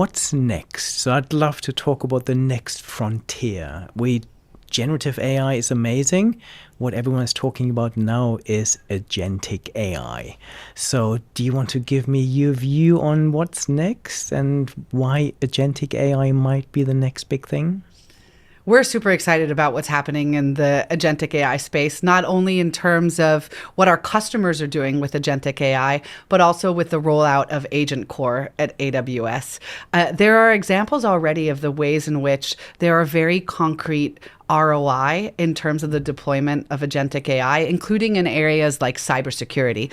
what's next? So I'd love to talk about the next frontier. Generative AI is amazing. What everyone is talking about now is agentic AI. So do you want to give me your view on what's next and why agentic AI might be the next big thing? We're super excited about what's happening in the agentic AI space, not only in terms of what our customers are doing with agentic AI, but also with the rollout of Agent Core at AWS. There are examples already of the ways in which there are very concrete ROI in terms of the deployment of agentic AI, including in areas like cybersecurity.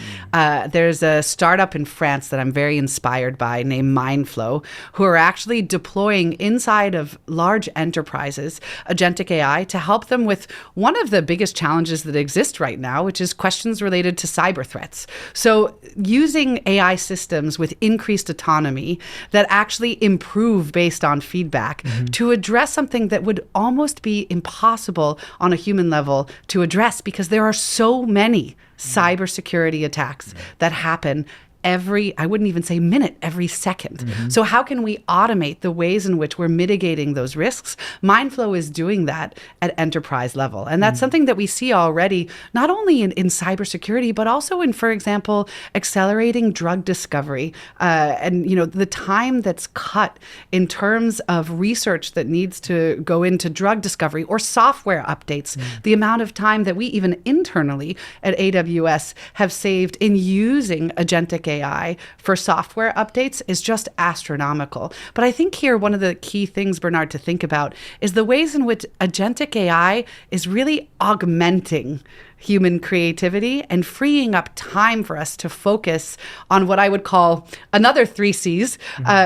There's a startup in France that I'm very inspired by named Mindflow, who are actually deploying inside of large enterprises agentic AI to help them with one of the biggest challenges that exist right now, which is questions related to cyber threats. So using AI systems with increased autonomy that actually improve based on feedback to address something that would almost be impossible on a human level to address, because there are so many cybersecurity attacks that happen I wouldn't even say minute, every second. So how can we automate the ways in which we're mitigating those risks? Mindflow is doing that at enterprise level. And that's something that we see already, not only in cybersecurity, but also in, for example, accelerating drug discovery. And, the time that's cut in terms of research that needs to go into drug discovery or software updates, the amount of time that we even internally at AWS have saved in using agentic AI for software updates is just astronomical. But I think here one of the key things, Bernard, to think about is the ways in which agentic AI is really augmenting human creativity and freeing up time for us to focus on what I would call another 3 C's,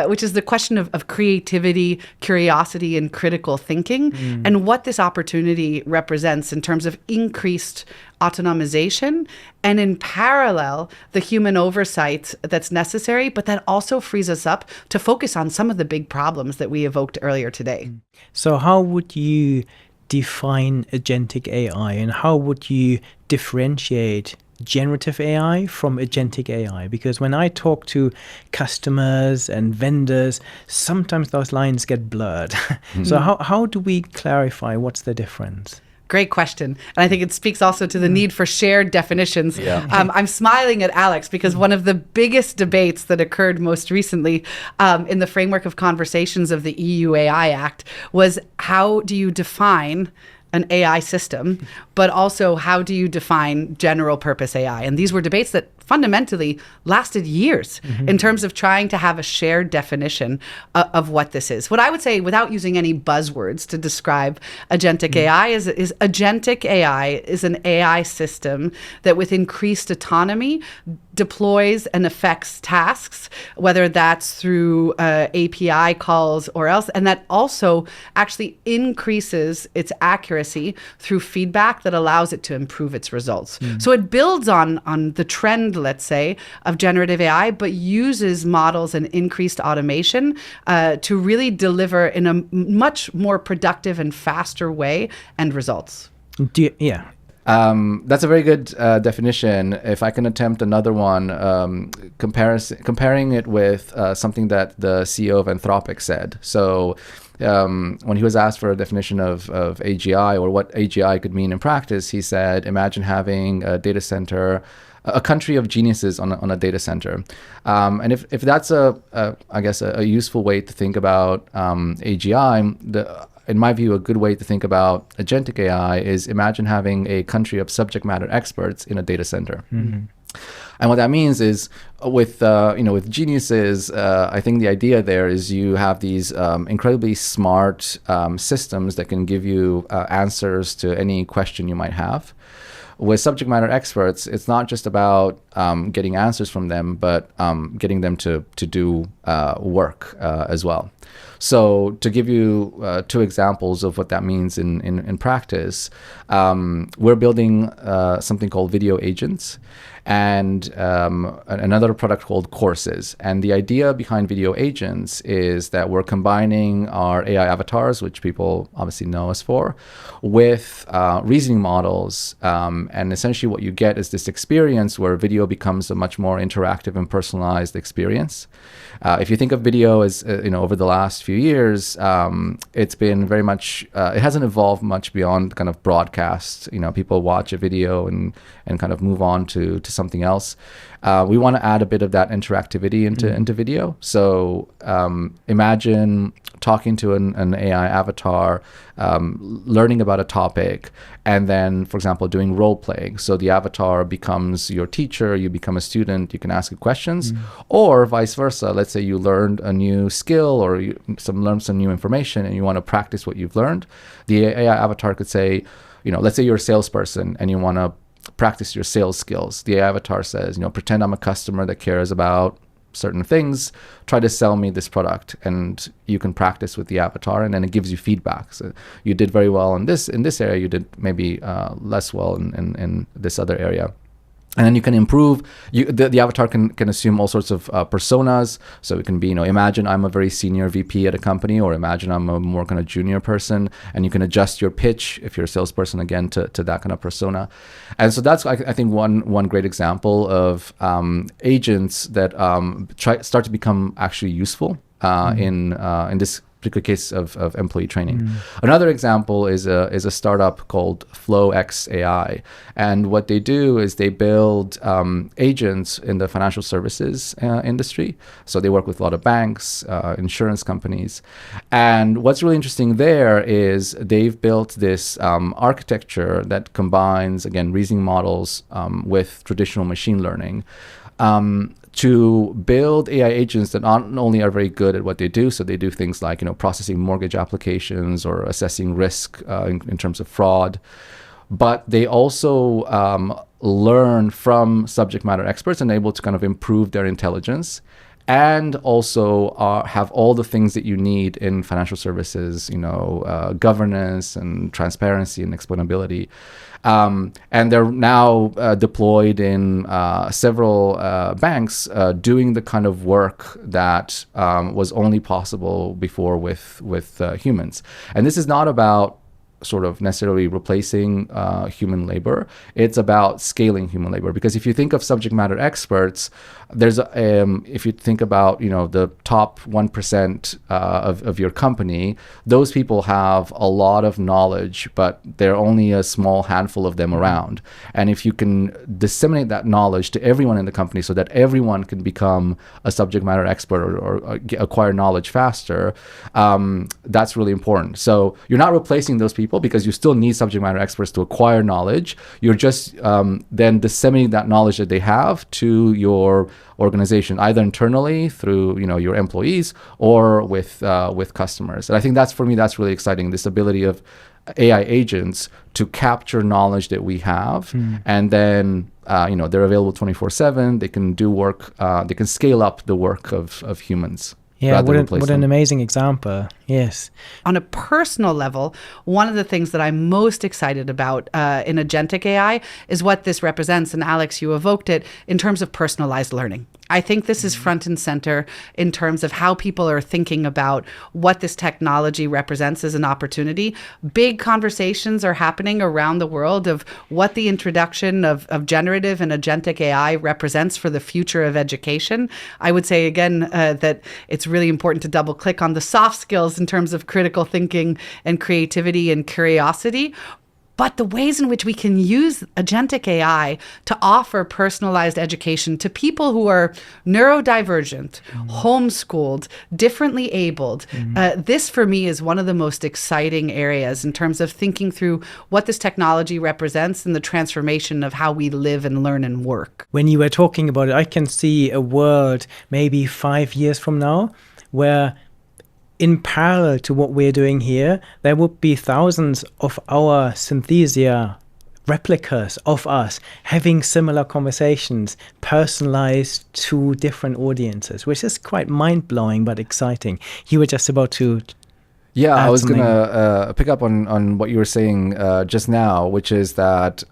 which is the question of creativity, curiosity, and critical thinking, and what this opportunity represents in terms of increased autonomization and in parallel, the human oversight that's necessary, but that also frees us up to focus on some of the big problems that we evoked earlier today. So how would you define agentic AI, and how would you differentiate generative AI from agentic AI? Because when I talk to customers and vendors, sometimes those lines get blurred. So how do we clarify what's the difference? Great question. And I think it speaks also to the need for shared definitions. Yeah. I'm smiling at Alex because one of the biggest debates that occurred most recently in the framework of conversations of the EU AI Act was, how do you define an AI system, but also how do you define general purpose AI? And these were debates that fundamentally lasted years in terms of trying to have a shared definition of what this is. What I would say, without using any buzzwords to describe agentic AI, is agentic AI is an AI system that with increased autonomy deploys and affects tasks, whether that's through API calls or else, and that also actually increases its accuracy through feedback that allows it to improve its results. So it builds on the trend, let's say, of generative AI, but uses models and increased automation to really deliver in a much more productive and faster way end results. That's a very good definition. If I can attempt another one, comparing it with something that the CEO of Anthropic said. So when he was asked for a definition of AGI or what AGI could mean in practice, he said, imagine having a data center, a country of geniuses on a data center. And if that's I guess a useful way to think about AGI, in my view, a good way to think about agentic AI is imagine having a country of subject matter experts in a data center. And what that means is with geniuses, I think the idea there is you have these incredibly smart systems that can give you answers to any question you might have. With subject matter experts, it's not just about getting answers from them, but getting them to do work as well. So to give you 2 examples of what that means in practice, we're building something called video agents and another product called courses. And the idea behind video agents is that we're combining our AI avatars, which people obviously know us for, with reasoning models And essentially what you get is this experience where video becomes a much more interactive and personalized experience. If you think of video as, over the last few years, it's been very much, it hasn't evolved much beyond kind of broadcast. People watch a video and kind of move on to something else. We want to add a bit of that interactivity into video. So imagine talking to an AI avatar, learning about a topic, and then, for example, doing role playing. So the avatar becomes your teacher, you become a student, you can ask it questions, or vice versa. Let's say you learned a new skill or you learned some new information and you want to practice what you've learned. The AI avatar could say, let's say you're a salesperson and you want to practice your sales skills. The avatar says, pretend I'm a customer that cares about certain things, try to sell me this product, and you can practice with the avatar, and then it gives you feedback. So you did very well in this area, you did maybe less well in this other area. And then you can improve. The avatar can assume all sorts of personas. So it can be, imagine I'm a very senior VP at a company, or imagine I'm a more kind of junior person, and you can adjust your pitch if you're a salesperson again to that kind of persona. And so that's, I think, one great example of agents that start to become actually useful in this particular case of employee training. Another example is a startup called FlowX AI, and what they do is they build agents in the financial services industry. So they work with a lot of banks, insurance companies, and what's really interesting there is they've built this architecture that combines, again, reasoning models with traditional machine learning. To build AI agents that not only are very good at what they do, so they do things like processing mortgage applications or assessing risk in terms of fraud, but they also learn from subject matter experts and able to kind of improve their intelligence, and also have all the things that you need in financial services, governance and transparency and explainability. And they're now deployed in several banks doing the kind of work that was only possible before with humans. And this is not about sort of necessarily replacing human labor. It's about scaling human labor, because if you think of subject matter experts, there's if you think about the top 1% of your company, those people have a lot of knowledge, but there are only a small handful of them around. And if you can disseminate that knowledge to everyone in the company so that everyone can become a subject matter expert or acquire knowledge faster, that's really important. So you're not replacing those people, because you still need subject matter experts to acquire knowledge. You're just then disseminating that knowledge that they have to your organization, either internally through your employees or with customers. And I think for me that's really exciting, this ability of AI agents to capture knowledge that we have, and then they're available 24/7. They can do work. They can scale up the work of humans. Yeah, what an amazing example. Yes. On a personal level, one of the things that I'm most excited about in agentic AI is what this represents. And Alex, you evoked it in terms of personalized learning. I think this is front and center in terms of how people are thinking about what this technology represents as an opportunity. Big conversations are happening around the world of what the introduction of generative and agentic AI represents for the future of education. I would say, again, that it's really important to double click on the soft skills in terms of critical thinking and creativity and curiosity. But the ways in which we can use agentic AI to offer personalized education to people who are neurodivergent, homeschooled, differently abled, this for me is one of the most exciting areas in terms of thinking through what this technology represents and the transformation of how we live and learn and work. When you were talking about it, I can see a world maybe 5 years from now where, in parallel to what we're doing here, there would be thousands of our Synthesia replicas of us having similar conversations, personalized to different audiences, which is quite mind-blowing but exciting. You were just about to Yeah, I was going something. to pick up on what you were saying just now, which is that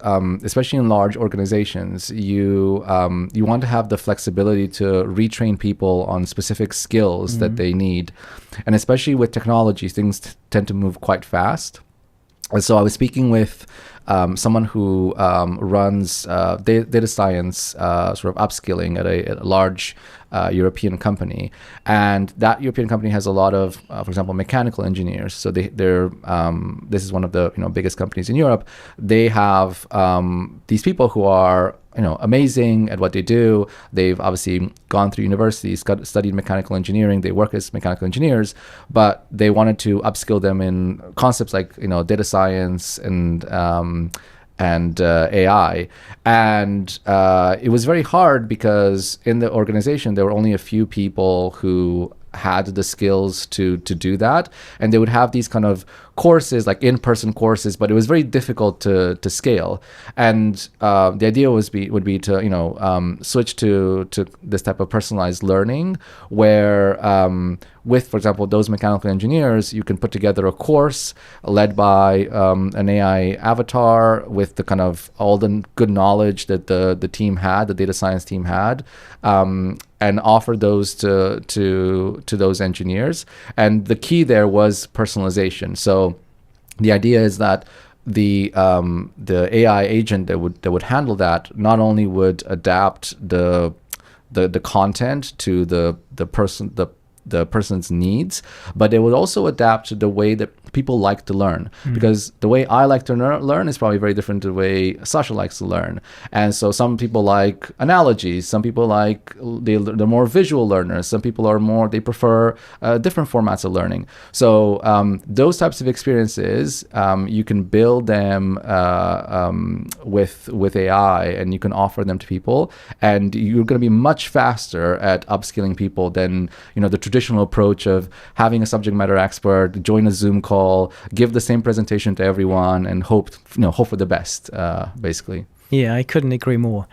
especially in large organizations, you want to have the flexibility to retrain people on specific skills that they need. And especially with technology, things tend to move quite fast. And so I was speaking with someone who runs data science sort of upskilling at a large European company, and that European company has a lot of, for example, mechanical engineers. So they're this is one of the biggest companies in Europe. They have these people who are amazing at what they do. They've obviously gone through universities, studied mechanical engineering. They work as mechanical engineers, but they wanted to upskill them in concepts like data science and AI. And it was very hard because in the organization, there were only a few people who had the skills to do that. And they would have these kind of courses, like in-person courses, but it was very difficult to scale. And the idea would be to switch to this type of personalized learning, where with, for example, those mechanical engineers, you can put together a course led by an AI avatar with the kind of all the good knowledge that the data science team had, and offer those to those engineers. And the key there was personalization. So the idea is that the AI agent that would handle that not only would adapt the content to the person's needs, but it would also adapt to the way that people like to learn. Because the way I like to learn is probably very different to the way Sasha likes to learn. And so some people like analogies, some people they're more visual learners, some people they prefer different formats of learning. So those types of experiences, you can build them with AI, and you can offer them to people, and you're going to be much faster at upskilling people than the traditional approach of having a subject matter expert join a Zoom call, give the same presentation to everyone, and hope for the best, basically. Yeah, I couldn't agree more.